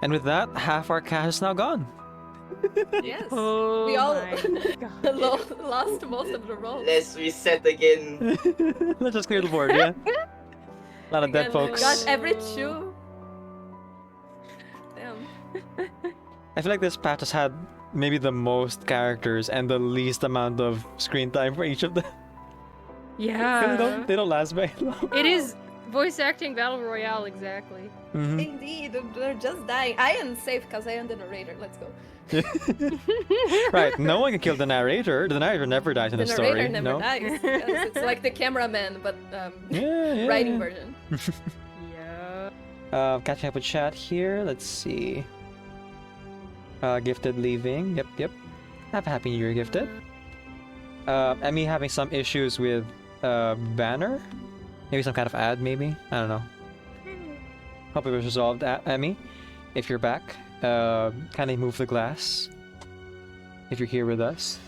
And with that, half our cash is now gone. Yes. Oh We all my God. lost most of the rolls. Let's reset again. Let's just clear the board, yeah? A lot of dead Again, folks. got every chew. Damn. I feel like this patch has had maybe the most characters and the least amount of screen time for each of them. Yeah. They don't last very long. It is voice acting battle royale exactly. Mhm. Indeed, they're just dying. I am safe because I am the narrator. Let's go. Right, no one can kill the narrator. The narrator never dies in The a narrator story. never No. dies. Yes, it's like the cameraman, but Yeah. writing version. Yeah. Catching up with chat here. Let's see. Gifted leaving. Yep. Have a happy new year, Gifted. Emmy having some issues with Banner. Maybe some kind of ad, maybe. I don't know. Hope it was resolved, Emmy. If you're back, kindly move the glass. If you're here with us.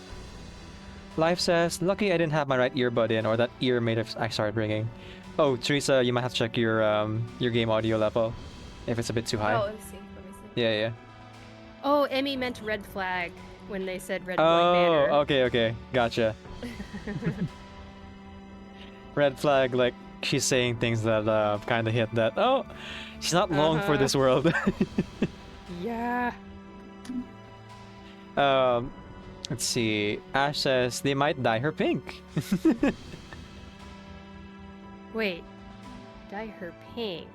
Life says, lucky I didn't have my right earbud in, or that ear made it. I started ringing. Oh, Teresa, you might have to check your game audio level, if it's a bit too high. Oh, let me see. Yeah. Oh, Emmy meant red flag when they said red flag Oh, banner. okay, gotcha. Red flag, like she's saying things that kind of hit that. Oh, she's not long for this world. Yeah. Let's see. Ash says they might dye her pink. Wait. Dye her pink.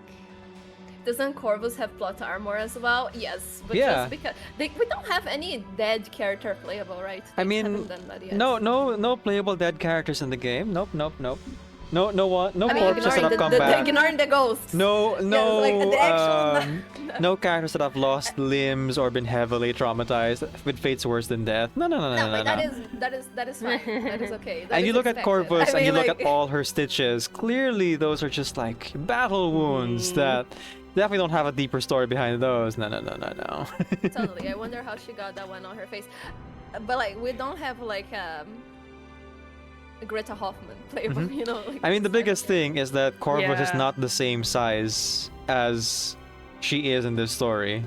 Doesn't Corvus have plot armor as well? Yes, but Yeah. just because we don't have any dead character playable, right? I They mean, haven't done that yet. no playable dead characters in the game. Nope. No I mean, corpses that have come back. ignoring the ghosts. No, like the actual- no characters that have lost limbs or been heavily traumatized with fates worse than death. No. but that is fine. That is okay. That And is you look at expected. Corvus I and you mean, look at all her stitches. Clearly, those are just like battle wounds that definitely don't have a deeper story behind those. No. Totally. I wonder how she got that one on her face. But like, we don't have like Greta Hoffman playable, you know. Like, I mean, the it's like- biggest thing is that Corvus is Yeah. not the same size as she is in this story.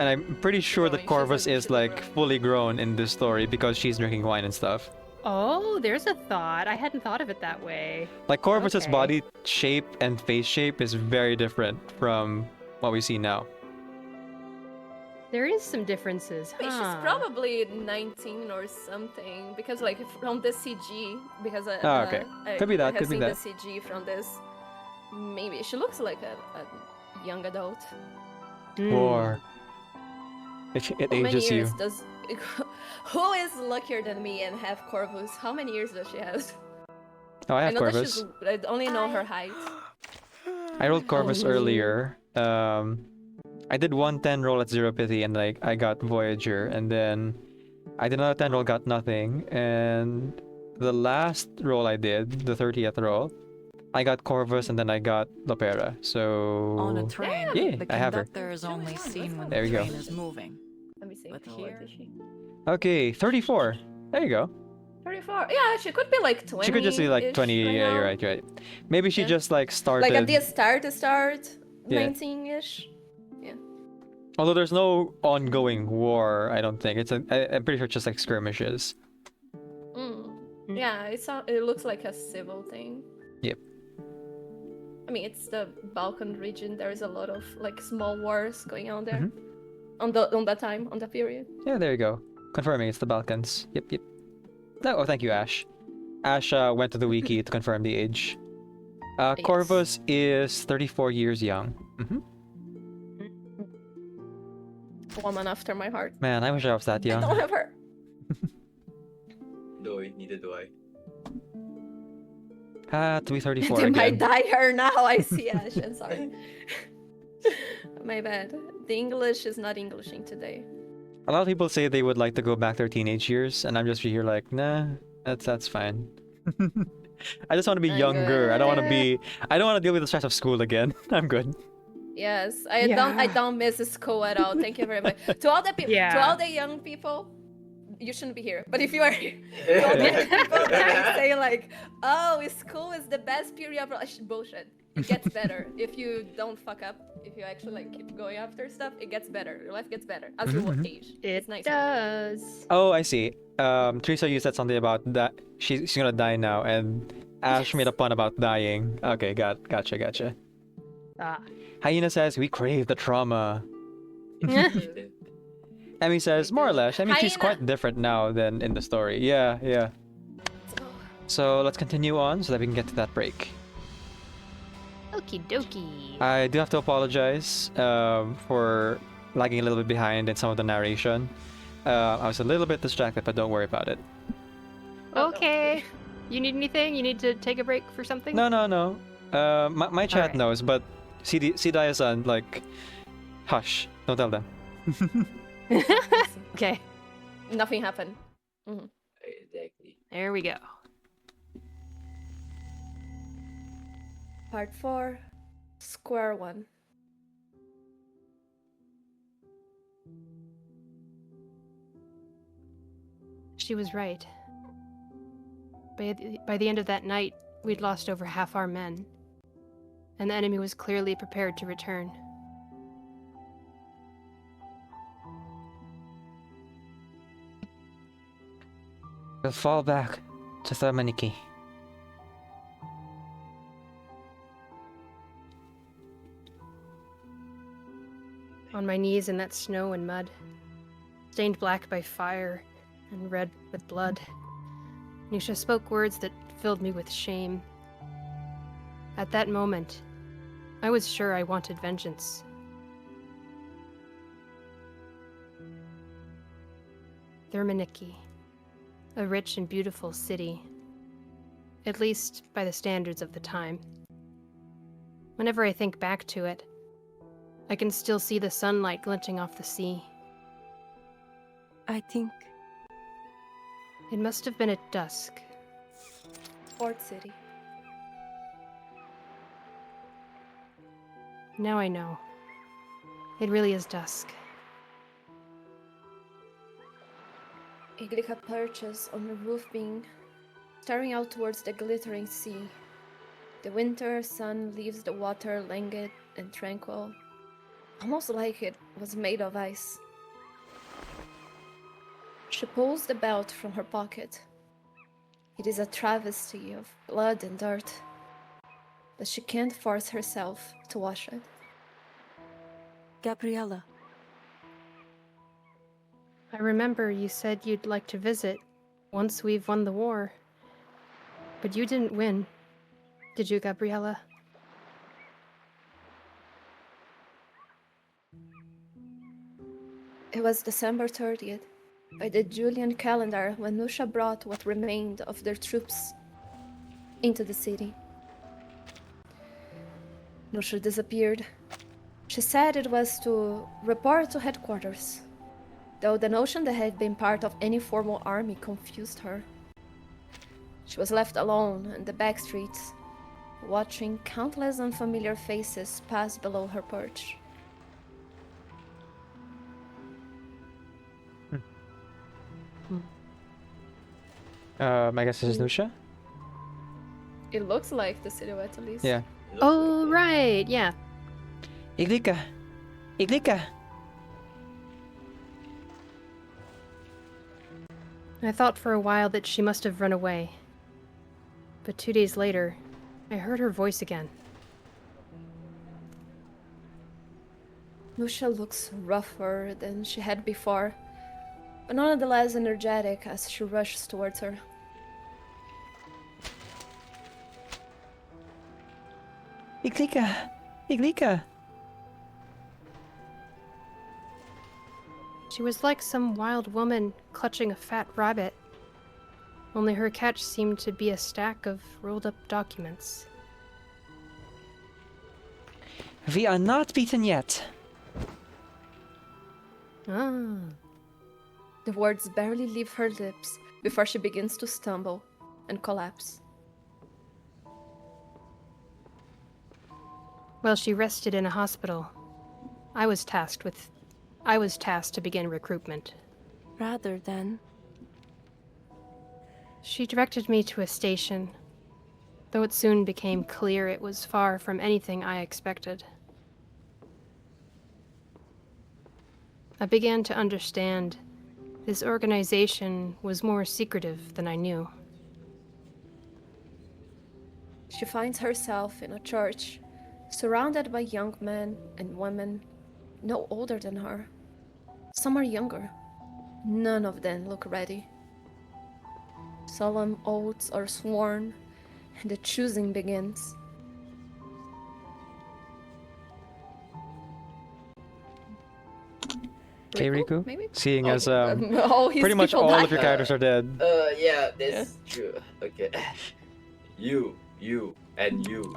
And I'm pretty sure that Growing, Corvus she's is like like growing. fully grown in this story because she's drinking wine and stuff. Oh, there's a thought. I hadn't thought of it that way. Like Corvus's Okay. body shape and face shape is very different from what we see now. There is some differences, Wait, she's huh? probably 19 or something because like from the CG because Oh, okay. Could be that, I have could be seen that. the CG from this. Maybe she looks like a young adult. Mm. Or it How many ages you. years does who is luckier than me and have Corvus? How many years does she have? Oh, I have know Corvus. that I only know her height. I rolled Corvus Oh. earlier. I did 110 roll at 0 pity and like I got Voyager, and then I did another 10 roll, got nothing, and the last roll I did, the 30th roll, I got Corvus and then I got Lopera. So On a train, Yeah, the I have her. conductor is only seen when There the we go. train is moving. Let me see. But What here- is she? Okay, 34. There you go. 34. Yeah, she could be like 20. She could just be like 20. Right Yeah, now. you're right. Maybe she Yeah. just like started. Like at the start, Yeah. 19-ish. Although there's no ongoing war, I don't think. I'm pretty sure it's just like skirmishes. Yeah, it looks like a civil thing. Yep. I mean, it's the Balkan region. There is a lot of like small wars going on there. On that period. Yeah, there you go. Confirming it's the Balkans. Yep. No, oh, thank you, Ash. Ash went to the wiki to confirm the age. Yes. Corvus is 34 years young. Woman after my heart. Man, I wish I was that I young. don't have her. No, neither do I. To be 34 They might again. dye her now. I see Ash. I'm sorry. My bad. The English is not Englishing today. A lot of people say they would like to go back their teenage years, and I'm just here like, nah, that's fine. I just want to be I'm younger. I don't want to good. I don't want to deal with the stress of school again. I'm good. Yes, I don't miss school at all. Thank you very much. To all the people, to Yeah. all the young people, you shouldn't be here. But if you are here, to all the young people that say like, "Oh, school is the best period of bullshit." it gets better. If you don't fuck up, if you actually like keep going after stuff, it gets better. Your life gets better as you age. It It's nice. does. Oh, I see. Teresa, you said something about that. She's gonna die now, and Ash made a pun about dying. Okay, gotcha. Ah. Hyena says we crave the trauma. Needed. Emmy says more or less. I mean, she's Hyena! quite different now than in the story. Yeah. Let's go. So let's continue on so that we can get to that break. Okie dokie. I do have to apologize for lagging a little bit behind in some of the narration. I was a little bit distracted, but don't worry about it. Oh, no. Okay. You need anything? You need to take a break for something? No. My chat Alright. knows, but Sidaya-san, like, hush. Don't tell them. Okay. Nothing happened. Exactly. There we go. Part 4, Square One. She was right. By the end of that night, we'd lost over half our men, and the enemy was clearly prepared to return. We'll fall back to Thurmaniki. On my knees in that snow and mud, stained black by fire and red with blood, Nisha spoke words that filled me with shame. At that moment, I was sure I wanted vengeance. Thurmaniki, a rich and beautiful city, at least by the standards of the time. Whenever I think back to it, I can still see the sunlight glinting off the sea. I think It must have been at dusk. Port City. Now I know. It really is dusk. Iglica perches on the roof beam, staring out towards the glittering sea. The winter sun leaves the water languid and tranquil, almost like it was made of ice. She pulls the belt from her pocket. It is a travesty of blood and dirt, but she can't force herself to wash it. Gabriella. I remember you said you'd like to visit once we've won the war. But you didn't win, did you, Gabriella? It was December 30th, by the Julian calendar, when Nusha brought what remained of their troops into the city. Nusha disappeared. She said it was to report to headquarters, though the notion that had been part of any formal army confused her. She was left alone in the back streets, watching countless unfamiliar faces pass below her perch. I guess this is Nusha? It looks like the silhouette, at least. Yeah. It looks Oh, like it. right, yeah. Iglica! Iglica! I thought for a while that she must have run away. But 2 days later, I heard her voice again. Nusha looks rougher than she had before, but none the less energetic as she rushes towards her. Iglica! Iglica! She was like some wild woman clutching a fat rabbit. Only her catch seemed to be a stack of rolled up documents. We are not beaten yet. Ah. The words barely leave her lips before she begins to stumble and collapse. While she rested in a hospital, I was tasked to begin recruitment. Rather than She directed me to a station, though it soon became clear it was far from anything I expected. I began to understand this organization was more secretive than I knew. She finds herself in a church, surrounded by young men and women no older than her. Some are younger. None of them look ready. Solemn oaths are sworn, and the choosing begins. Okay, Riku. Maybe? Seeing as all his pretty much people all died. of your characters are dead. Yeah, that's true. Okay. You, and you.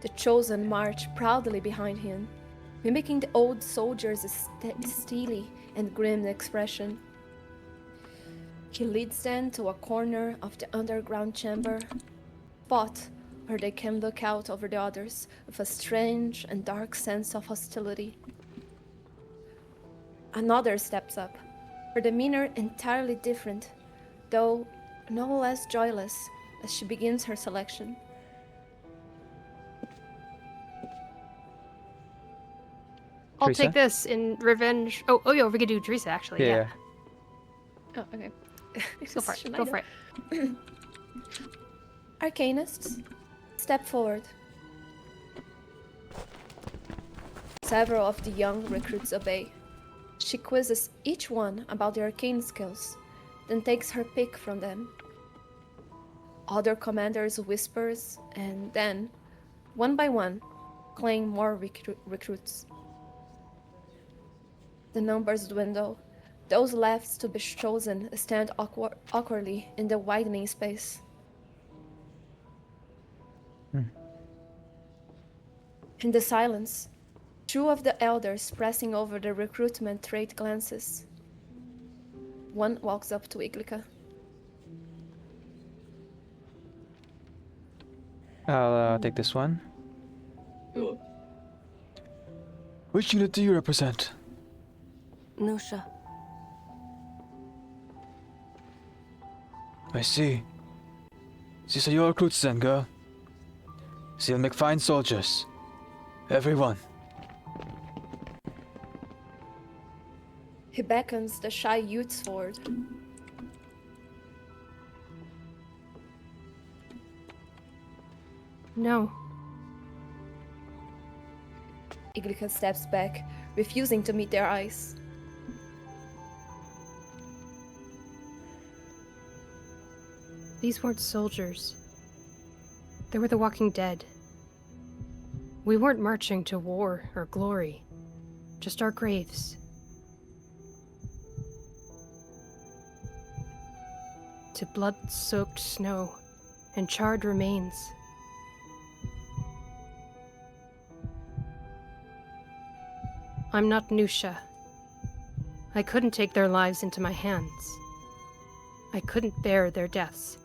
The chosen march proudly behind him, mimicking the old soldier's steely and grim expression. He leads them to a corner of the underground chamber, spot where they can look out over the others with a strange and dark sense of hostility. Another steps up, her demeanor entirely different, though no less joyless as she begins her selection. I'll Teresa? take this in revenge. Oh yeah, we could do Teresa actually. Yeah. Oh, okay. Go for it. Should I Go go? for it. Arcanists, step forward. Several of the young recruits obey. She quizzes each one about their arcane skills, then takes her pick from them. Other commanders whispers, and then, one by one, claim more recruits. The numbers dwindle. Those left to be chosen stand awkwardly in the widening space. In the silence, two of the elders pressing over the recruitment trade glances. One walks up to Iglica. I'll take this one. Cool. Which unit do you represent? Nusha. I see. These are your recruits then, girl. They'll make fine soldiers. Everyone. He beckons the shy youths forward. No. Iglica steps back, refusing to meet their eyes. These weren't soldiers. They were the walking dead. We weren't marching to war or glory, just our graves. To blood-soaked snow and charred remains. I'm not Nusha. I couldn't take their lives into my hands. I couldn't bear their deaths.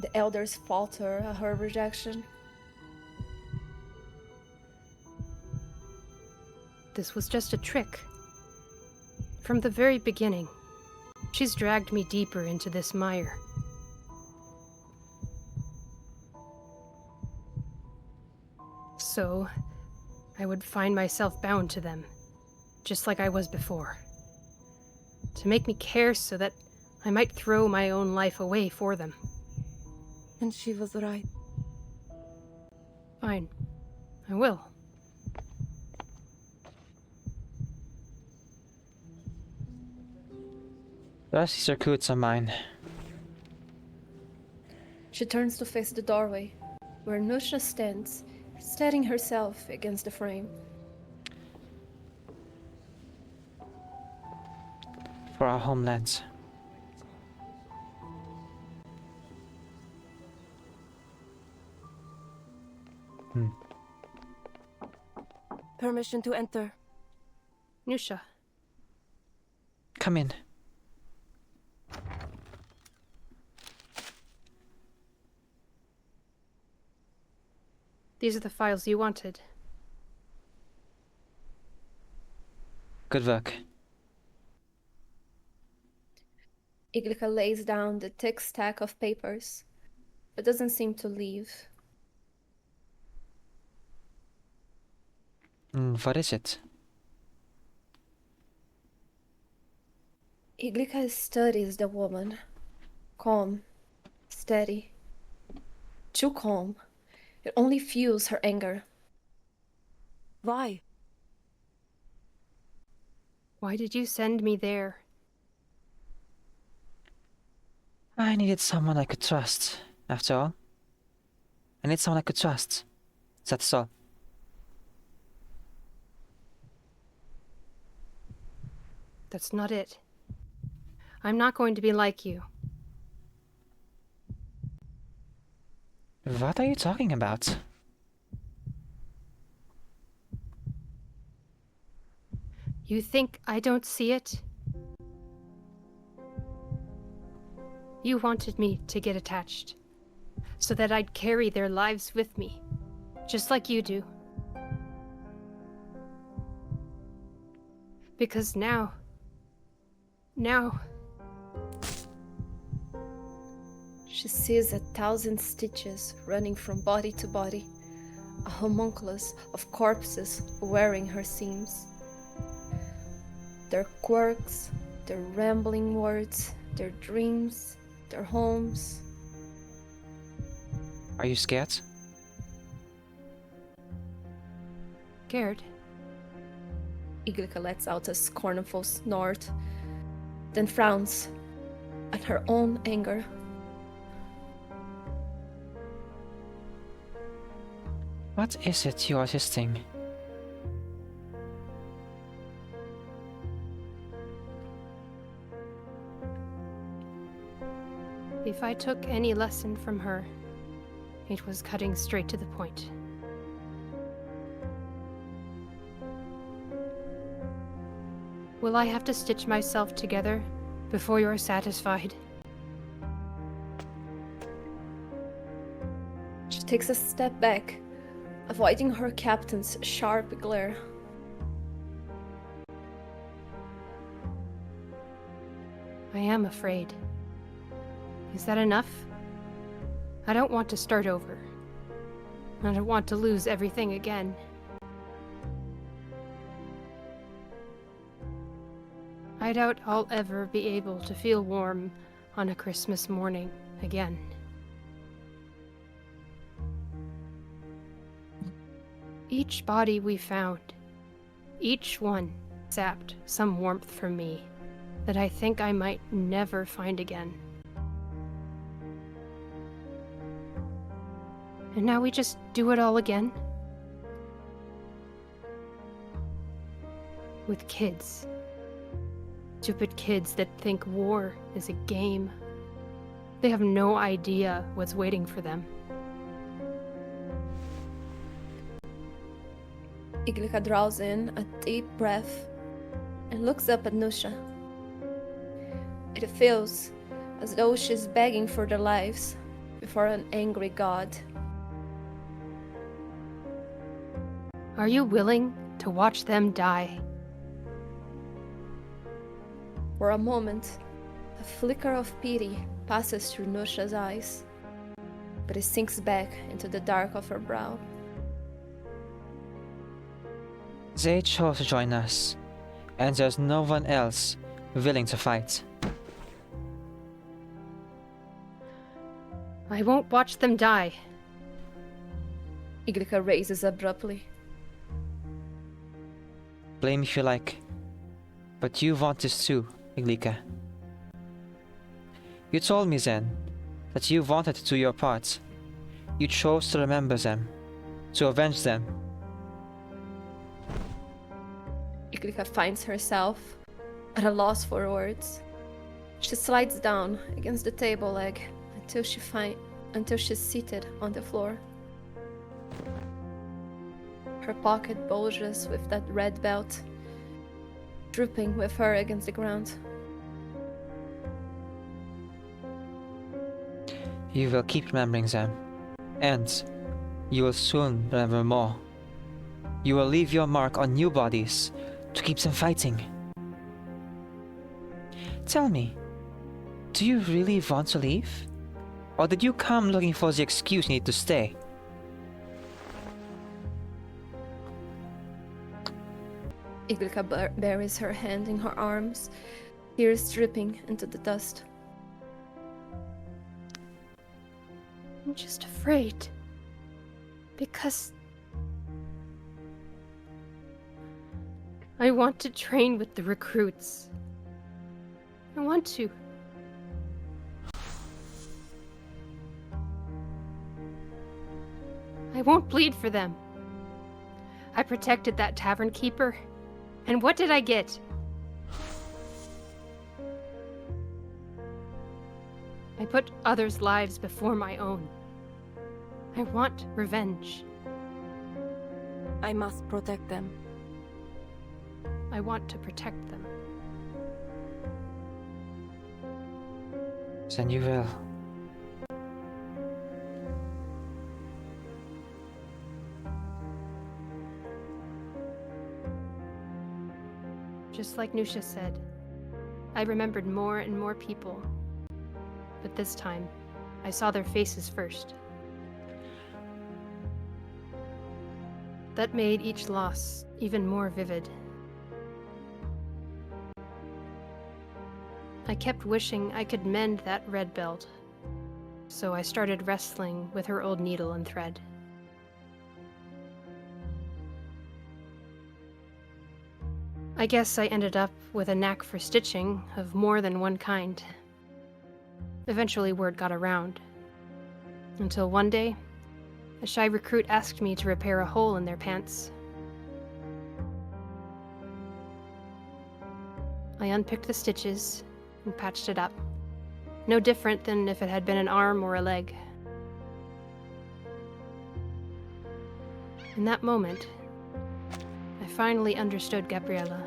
The elders falter at her rejection. This was just a trick. From the very beginning, she's dragged me deeper into this mire. So, I would find myself bound to them, just like I was before. To make me care so that I might throw my own life away for them. And she was right. Fine. I will. The rest of these recruits are mine. She turns to face the doorway, where Nusha stands, steadying herself against the frame. For our homelands. Permission to enter. Nusha. Come in. These are the files you wanted. Good work. Iglica lays down the thick stack of papers, but doesn't seem to leave. What is it? Iglica studies the woman. Calm, steady. Too calm. It only fuels her anger. Why? Why did you send me there? I needed someone I could trust, after all. I need someone I could trust. That's all. That's not it. I'm not going to be like you. What are you talking about? You think I don't see it? You wanted me to get attached, so that I'd carry their lives with me, just like you do. Because now... She sees 1,000 stitches running from body to body, a homunculus of corpses wearing her seams. Their quirks, their rambling words, their dreams, their homes. Are you scared? Scared? Iglica lets out a scornful snort, then frowns at her own anger. What is it you are resisting? If I took any lesson from her, it was cutting straight to the point. Will I have to stitch myself together before you're satisfied? She takes a step back, avoiding her captain's sharp glare. I am afraid. Is that enough? I don't want to start over. I don't want to lose everything again. I doubt I'll ever be able to feel warm on a Christmas morning again. Each body we found, each one sapped some warmth from me that I think I might never find again. And now we just do it all again? With kids. Stupid kids that think war is a game. They have no idea what's waiting for them. Iglica draws in a deep breath and looks up at Nusha. It feels as though she's begging for their lives before an angry god. Are you willing to watch them die? For a moment, a flicker of pity passes through Nusha's eyes, but it sinks back into the dark of her brow. They chose to join us, and there's no one else willing to fight. I won't watch them die. Iglica raises abruptly. Blame if you like, but you want this too, Iglica. You told me then that you wanted to do your part. You chose to remember them, to avenge them. Iglica finds herself at a loss for words. She slides down against the table leg until she's seated on the floor. Her pocket bulges with that red belt, drooping with her against the ground. You will keep remembering them, and you will soon remember more. You will leave your mark on new bodies to keep them fighting. Tell me, Do you really want to leave? Or did you come looking for the excuse you need to stay? Iglika buries her hand in her arms, tears dripping into the dust. I'm just afraid. Because I want to train with the recruits. I want to. I won't bleed for them. I protected that tavern keeper, and what did I get? I put others' lives before my own. I want revenge. I must protect them. I want to protect them. Then you will. Just like Nusha said, I remembered more and more people. But this time, I saw their faces first. That made each loss even more vivid. I kept wishing I could mend that red belt, so I started wrestling with her old needle and thread. I guess I ended up with a knack for stitching of more than one kind. Eventually word got around. Until one day, a shy recruit asked me to repair a hole in their pants. I unpicked the stitches and patched it up. No different than if it had been an arm or a leg. In that moment, I finally understood Gabriella.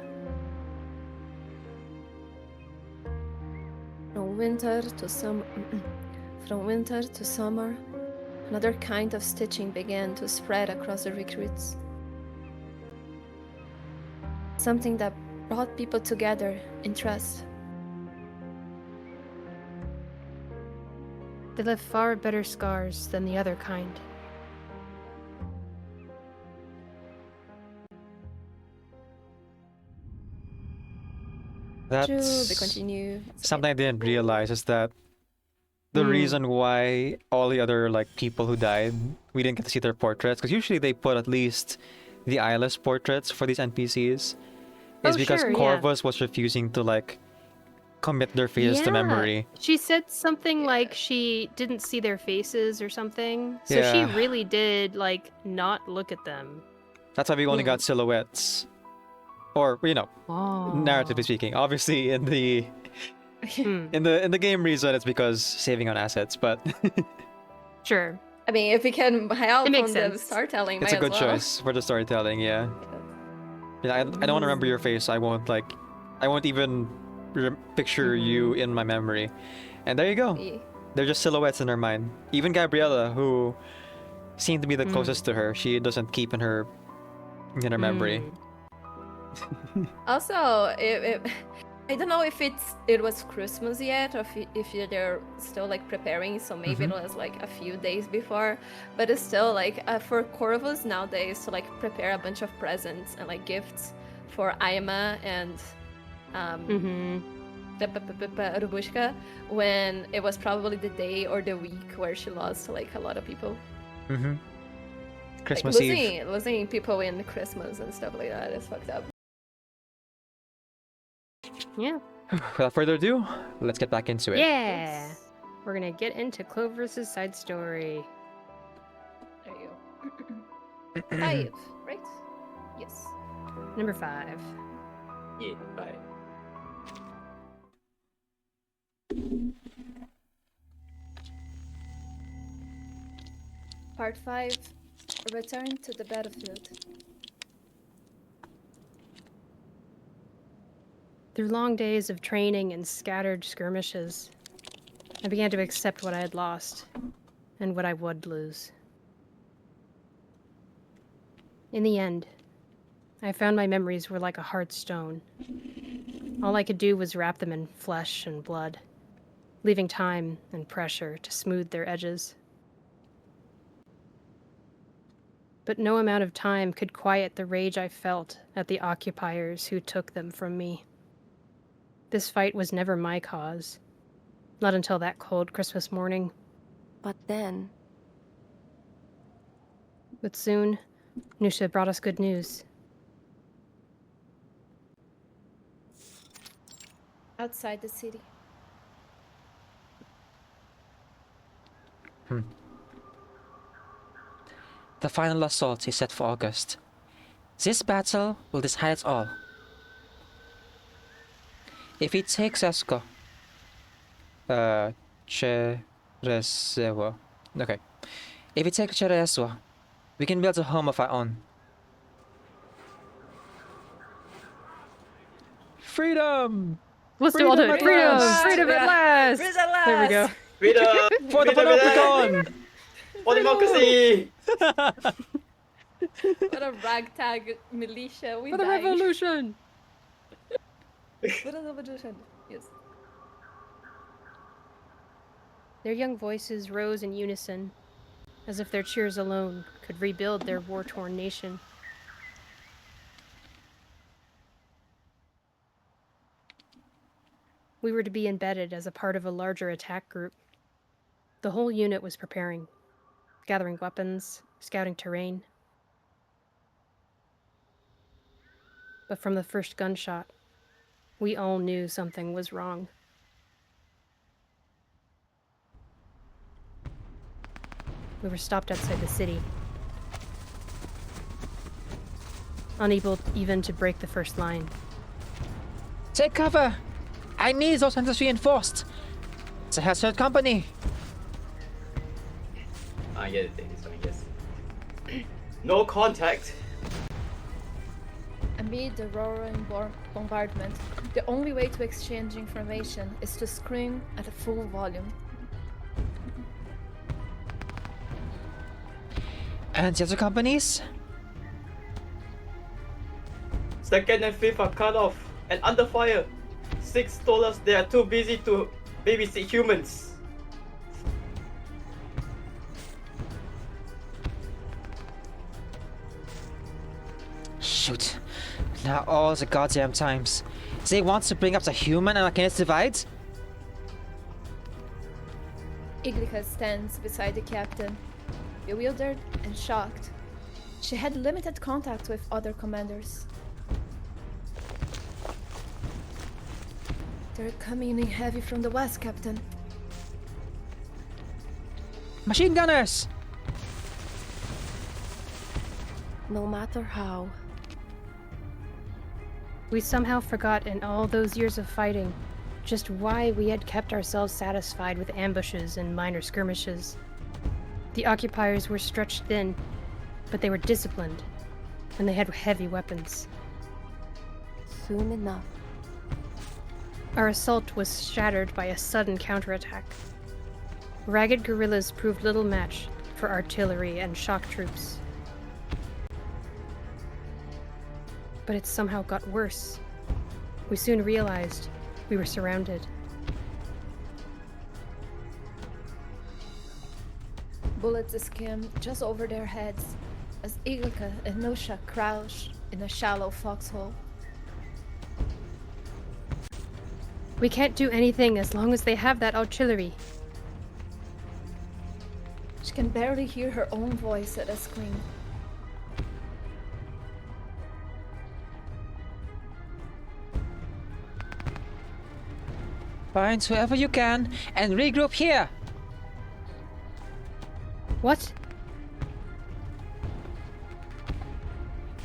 From winter to summer, another kind of stitching began to spread across the recruits. Something that brought people together in trust. They left far better scars than the other kind. To be That's continued. something I didn't realize is that the reason why all the other like people who died, we didn't get to see their portraits, because usually they put at least the eyeless portraits for these NPCs, is Oh, because sure, yeah. Corvus was refusing to like commit their faces to memory. She said something like she didn't see their faces or something. So she Yeah. really did like not look at them. That's why we only got silhouettes, or narratively speaking. Obviously, in the in the game reason, it's because saving on assets, but Sure. I mean, if we can help It makes on the sense. storytelling, it's might a good as well. choice for the storytelling. Yeah. I don't want to remember your face. I won't even picture you in my memory. And there you go. Yeah. They're just silhouettes in her mind. Even Gabriella, who seemed to be the closest to her, she doesn't keep in her memory. Also, I don't know if it was Christmas yet, or if they're still like preparing. So maybe it was like a few days before, but it's still like for Corvus nowadays to like prepare a bunch of presents and like gifts for Aima and Rubushka, when it was probably the day or the week where she lost like a lot of people. Christmas like, Eve. losing people in Christmas and stuff like that is fucked up. Yeah. Without further ado, let's get back into it. Yeah. We're gonna get into Clover's side story. There you go. 5, right? Yes. Number 5. Yeah, bye. Part 5. Return to the battlefield. Through long days of training and scattered skirmishes, I began to accept what I had lost and what I would lose. In the end, I found my memories were like a hard stone. All I could do was wrap them in flesh and blood, leaving time and pressure to smooth their edges. But no amount of time could quiet the rage I felt at the occupiers who took them from me. This fight was never my cause, not until that cold Christmas morning. But then, But soon, Nusha brought us good news. Outside the city. The final assault is set for August. This battle will decide it all. If he takes Esko, Cheresewa. Okay. If we take Cheresewa, we can build a home of our own. Freedom! Let's do ultimate freedom! Freedom at last! Freedom at There we go. Freedom! For the Freedom! Panopticon! For democracy! What a ragtag militia we For the died. revolution! For the revolution. Yes. Their young voices rose in unison, as if their cheers alone could rebuild their war-torn nation. We were to be embedded as a part of a larger attack group. The whole unit was preparing, gathering weapons, scouting terrain. But from the first gunshot, we all knew something was wrong. We were stopped outside the city, unable even to break the first line. Take cover! I need those hunters reinforced! It's a hazard company! I get it, this one, yes. No contact! Amid the roaring bombardment, the only way to exchange information is to scream at a full volume. And the other companies? Second and fifth are cut off and under fire. 6 told us they are too busy to babysit humans. Shoot. Now all the goddamn times. They want to bring up the human and Arcanist divide? Iglica stands beside the captain, bewildered and shocked. She had limited contact with other commanders. They're coming in heavy from the west, Captain. Machine gunners! no matter how, We somehow forgot in all those years of fighting just why we had kept ourselves satisfied with ambushes and minor skirmishes. The occupiers were stretched thin, but they were disciplined, and they had heavy weapons. soon enough, Our assault was shattered by a sudden counterattack. Ragged guerrillas proved little match for artillery and shock troops. But it somehow got worse. We soon realized we were surrounded. Bullets skimmed just over their heads as Iglica and Nusha crouched in a shallow foxhole. We can't do anything as long as they have that artillery. She can barely hear her own voice at a scream. Find whoever you can and regroup here! What?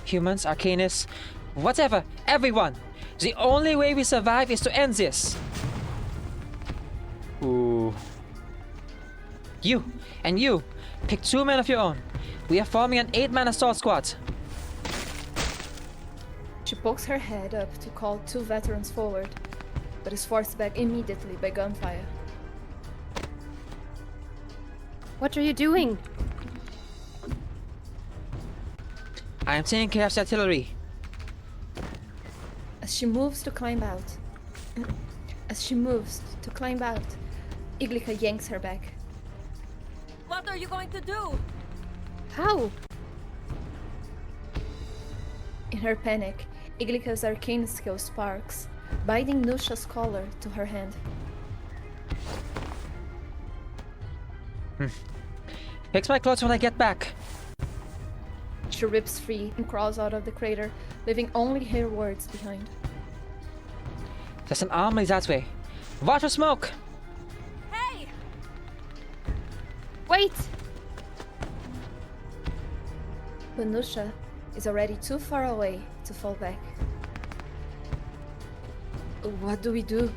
Humans, Arcanists, whatever, everyone! The only way we survive is to end this! Ooh. You, and you, pick 2 men of your own. We are forming an 8-man assault squad. She pokes her head up to call 2 veterans forward, but is forced back immediately by gunfire. What are you doing? I am taking care of the artillery. As she moves to climb out, Iglika yanks her back. What are you going to do? How? In her panic, Iglika's arcane skill sparks, binding Nusha's collar to her hand. Fix my clothes when I get back. She rips free and crawls out of the crater, leaving only her words behind. There's an army that way. Watch for smoke. Hey! Wait! But Nusha is already too far away to fall back. What do we do?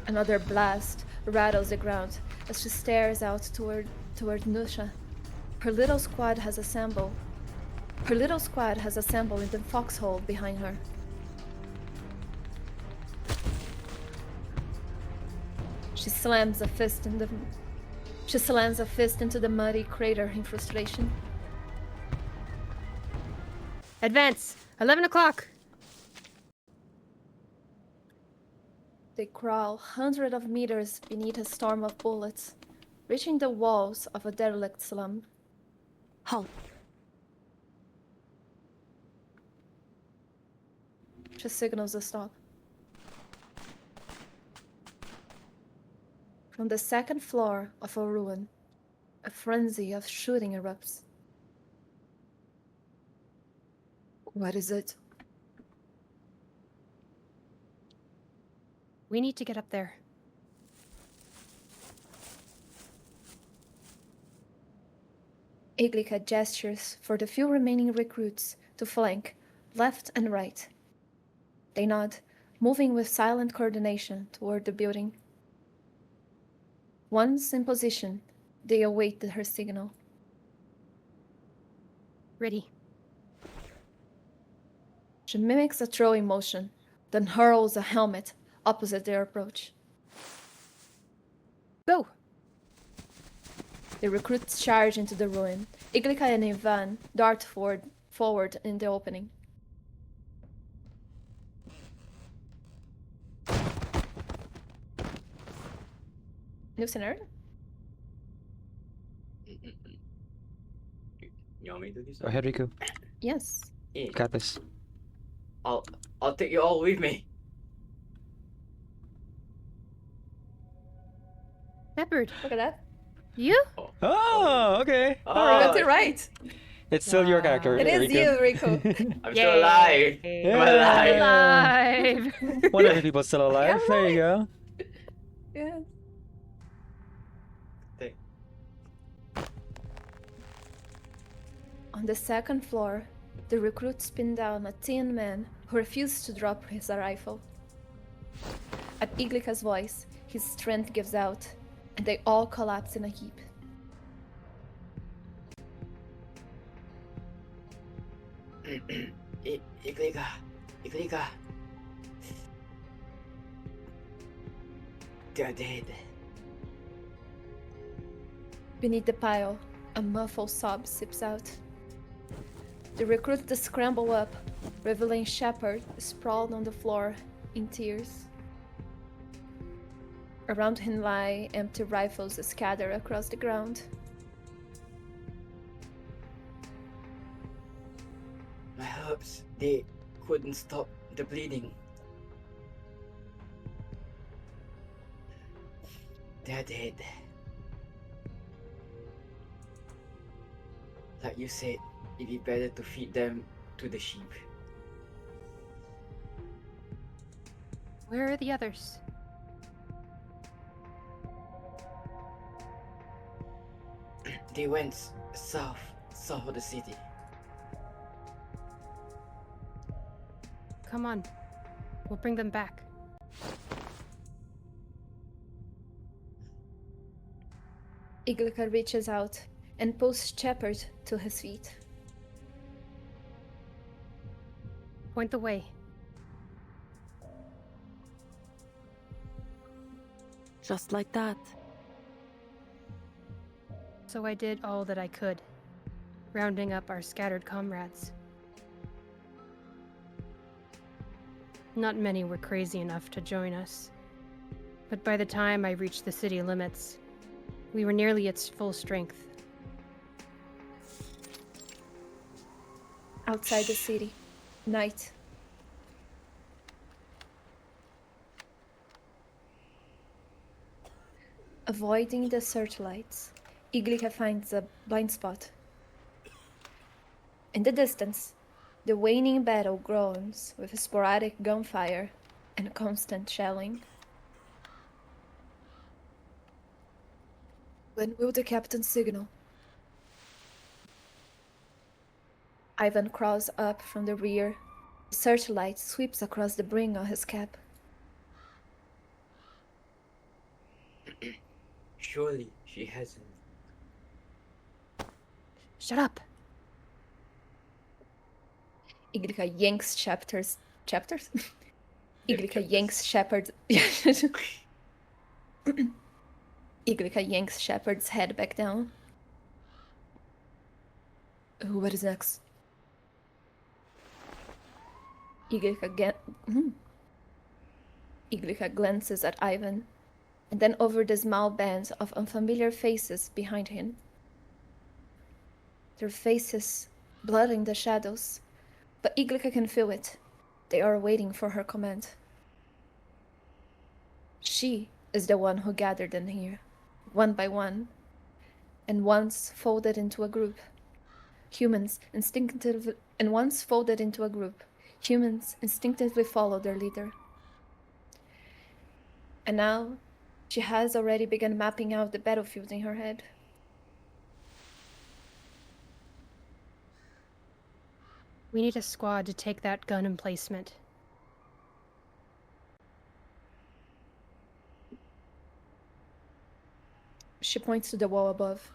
Another blast rattles the ground as she stares out toward Nusha. Her little squad has assembled in the foxhole behind her. She slams a fist into the muddy crater in frustration. Advance! 11 o'clock! They crawl hundreds of meters beneath a storm of bullets, reaching the walls of a derelict slum. Halt. She signals a stop. From the second floor of a ruin, a frenzy of shooting erupts. What is it? We need to get up there. Iglika gestures for the few remaining recruits to flank left and right. They nod, moving with silent coordination toward the building. Once in position, they await her signal. Ready. She mimics a throwing motion, then hurls a helmet opposite their approach. Go! The recruits charge into the ruin. Iglika and Ivan dart forward in the opening. New scenario? You want me to do Go something? ahead, Riku. Yes. Yeah. Got this. I'll take you all with me. Shepard, Look at that. you? Oh, okay. Oh, Got it right. It's still your character. It is Riku. you, Rico. I'm still alive. Yeah. I'm alive. Alive! One of the people still alive. Yeah, There you go. Yeah. Thank- On the second floor, the recruits pin down a tin man who refuses to drop his rifle. At Iglika's voice, his strength gives out, and they all collapse in a heap. Iglika. They're dead. Beneath the pile, a muffled sob sips out. The recruits scramble up, revealing Shepard sprawled on the floor in tears. Around him lie empty rifles scattered across the ground. My herbs, they couldn't stop the bleeding. They're dead. Like you said, it'd be better to feed them to the sheep. Where are the others? They went south of the city. Come on. We'll bring them back. Iglika reaches out and pulls Shepard to his feet. Point the way. Just like that. So I did all that I could, rounding up our scattered comrades. Not many were crazy enough to join us. But by the time I reached the city limits, we were nearly its full strength. Outside the city. Night. Avoiding the searchlights, Iglica finds a blind spot. In the distance, the waning battle groans with sporadic gunfire and constant shelling. When will the captain signal? Ivan crawls up from the rear. The searchlight sweeps across the brim of his cap. Surely she hasn't. Shut up! Iglica yanks chapters. Iglica yanks Shepard's. Iglica yanks Shepard's head back down. What is next? Iglica glances at Ivan, and then over the small band of unfamiliar faces behind him. Their faces blur in the shadows, but Iglica can feel it. They are waiting for her command. She is the one who gathered them here, one by one, and once folded into a group. Humans instinctively follow their leader. And now, she has already begun mapping out the battlefield in her head. We need a squad to take that gun emplacement. She points to the wall above.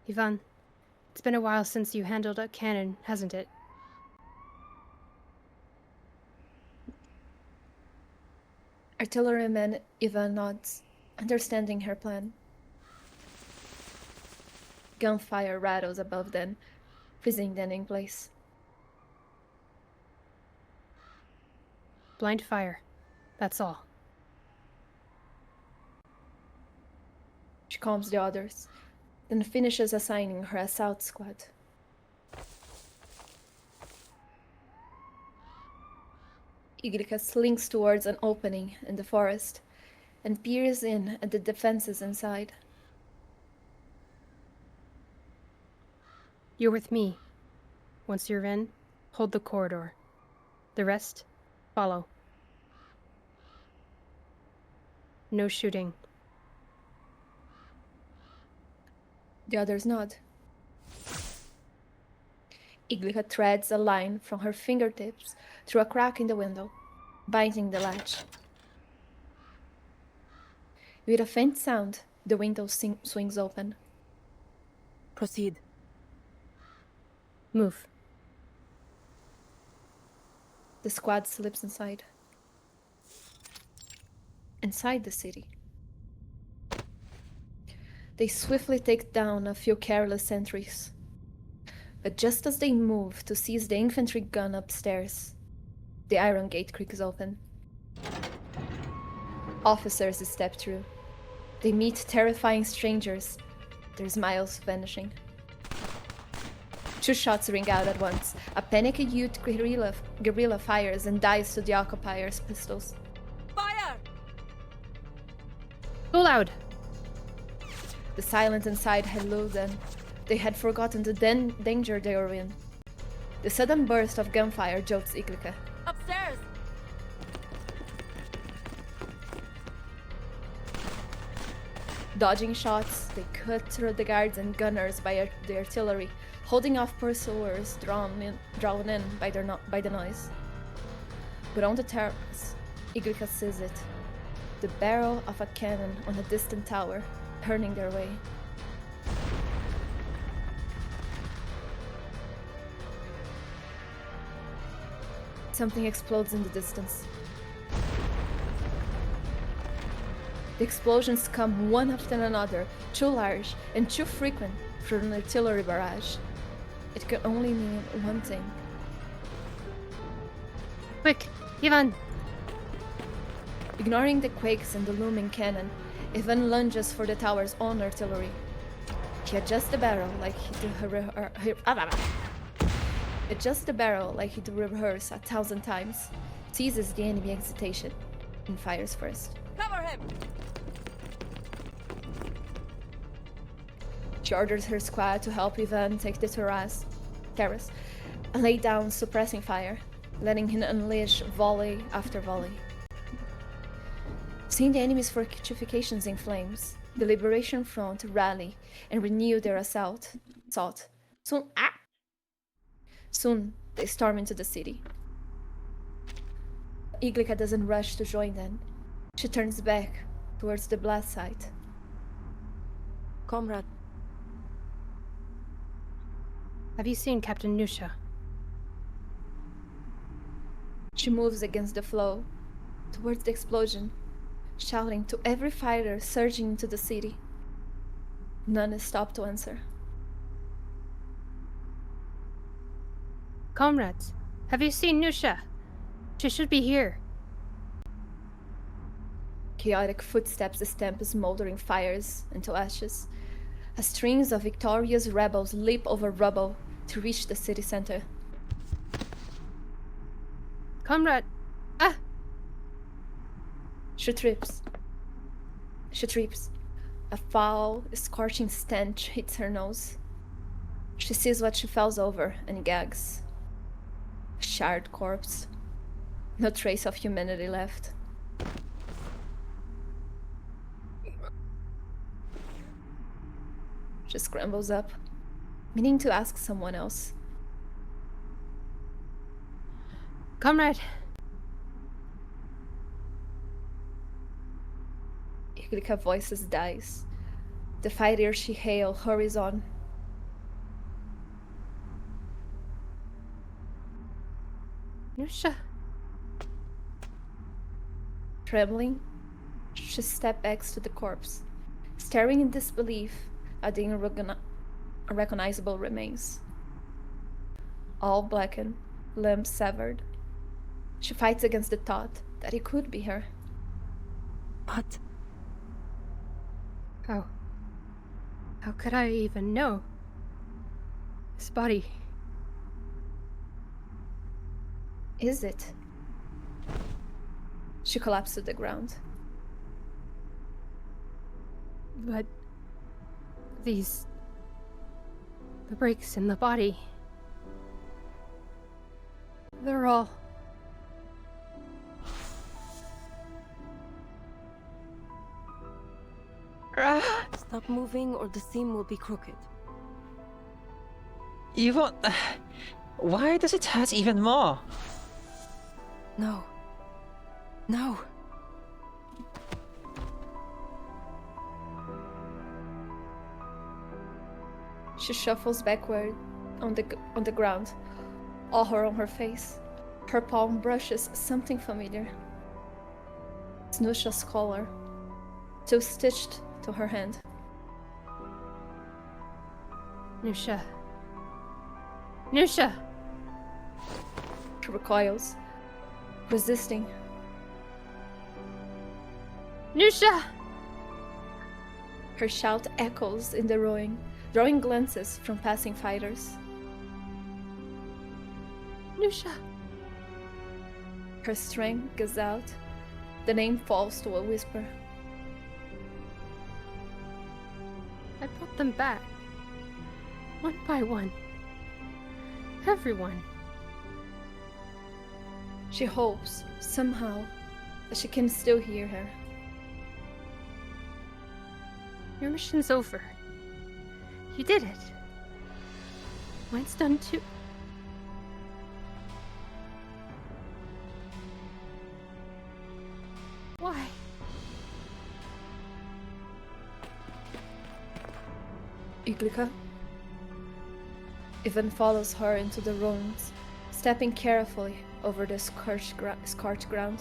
Ivan, it's been a while since you handled a cannon, hasn't it? Artilleryman Ivan nods, understanding her plan. Gunfire rattles above them, freezing them in place. Blind fire. That's all. She calms the others, then finishes assigning her assault squad. Iglica slinks towards an opening in the forest and peers in at the defenses inside. You're with me. Once you're in, hold the corridor. The rest, follow. No shooting. The others nod. Iglica threads a line from her fingertips through a crack in the window, binding the latch. With a faint sound, the window swings open. Proceed. Move. The squad slips inside. Inside the city. They swiftly take down a few careless sentries. But just as they move to seize the infantry gun upstairs, the iron gate creaks open. Officers step through. They meet terrifying strangers, their smiles vanishing. 2 shots ring out at once. A panicked youth guerrilla fires and dives to the occupiers' pistols. Fire! Go loud! The silence inside had lulled them. They had forgotten the danger they were in. The sudden burst of gunfire jolts Iglica. Upstairs! Dodging shots, they cut through the guards and gunners by the artillery, holding off pursuers drawn in by the noise. But on the terrace, Iglica sees it. The barrel of a cannon on a distant tower, turning their way. Something explodes in the distance. The explosions come one after another, too large and too frequent for an artillery barrage. It could only mean one thing. Quick, Ivan! Ignoring the quakes and the looming cannon, Ivan lunges for the tower's own artillery. He adjusts the barrel like he'd rehearse 1,000 times, seizes the enemy hesitation, and fires first. Cover him! She orders her squad to help Ivan take the terrace, and lay down suppressing fire, letting him unleash volley after volley. Seeing the enemy's fortifications in flames, the Liberation Front rally and renew their assault. Soon, they storm into the city. Iglica doesn't rush to join them. She turns back towards the blast site. Comrade, Have you seen Captain Nusha? She moves against the flow, towards the explosion, shouting to every fighter surging into the city. None is stopped to answer. Comrades, have you seen Nusha? She should be here. Chaotic footsteps stamp smoldering fires into ashes, as strings of victorious rebels leap over rubble to reach the city center. Comrade! Ah! She trips. A foul, scorching stench hits her nose. She sees what she falls over and gags. A charred corpse. No trace of humanity left. She scrambles up, meaning to ask someone else. Comrade! Iglica's voices dies. The fighter she hailed hurries on. Nusha! Trembling, she steps back to the corpse, staring in disbelief at the unrecognizable remains. All blackened, limbs severed. She fights against the thought that it could be her. what? How could I even know? This body. Is it? She collapsed to the ground. But the breaks in the body. They're all. Stop moving or the seam will be crooked. Even... Why does it hurt even more? No. No. She shuffles backward on the ground, all horror on her face. Her palm brushes something familiar. It's Nusha's collar, still stitched to her hand. Nusha. Nusha! She recoils, resisting. Nusha! Her shout echoes in the ruin, drawing glances from passing fighters. Nusha! Her strength gives out. The name falls to a whisper. I brought them back. One by one. Everyone. She hopes, somehow, that she can still hear her. Your mission's over. You did it. Mine's done too. Why? Iglica? Ivan follows her into the ruins, stepping carefully over the scorched ground.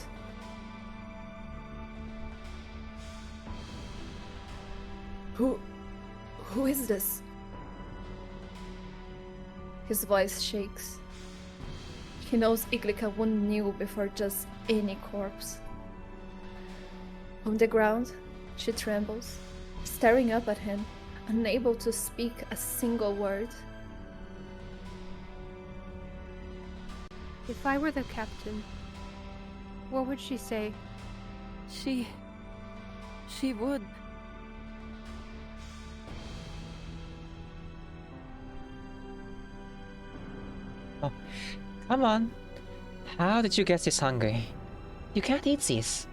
Who is this? His voice shakes. He knows Iglika wouldn't kneel before just any corpse. On the ground, she trembles, staring up at him, unable to speak a single word. If I were the captain, what would she say? She would. Oh, come on. How did you get this hungry? You can't eat this.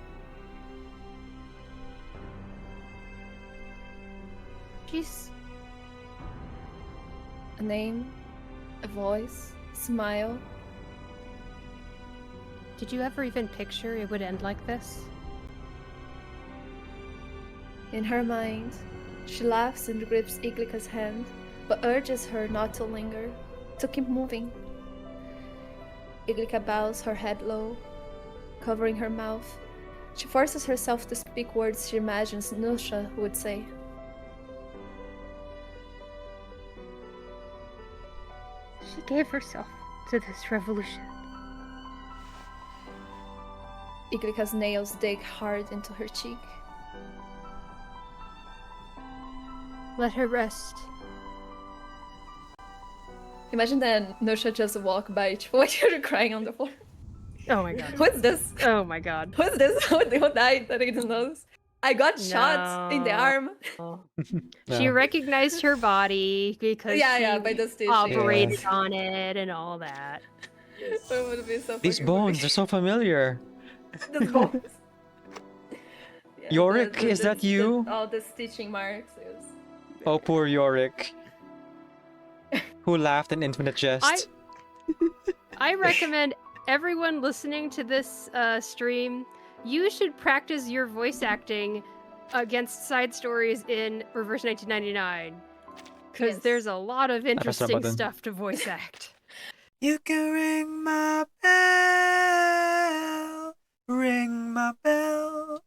She's... A name, a voice, smile. Did you ever even picture it would end like this? In her mind, she laughs and grips Iglika's hand, but urges her not to linger, to keep moving. Iglika bows her head low, covering her mouth. She forces herself to speak words she imagines Nusha would say. She gave herself to this revolution. Iglika's nails dig hard into her cheek. Let her rest. Imagine that Nusha just walk by while you're crying on the floor. Oh my god. Who is this? Oh my god. Who is this? Who died that I didn't know? I got shot in the No. arm. She recognized her body because Yeah, she by the stitching. operated Yes. on it and all that. That would be so These fucking bones funny. are so familiar. The bones. Yeah, Yorick, is that you? All the stitching marks. It was... Oh, poor Yorick. Who laughed in infinite jest. I recommend everyone listening to this stream, you should practice your voice acting against side stories in Reverse 1999. Because Yes. there's a lot of pressed that interesting button. stuff to voice act. You can ring my bell.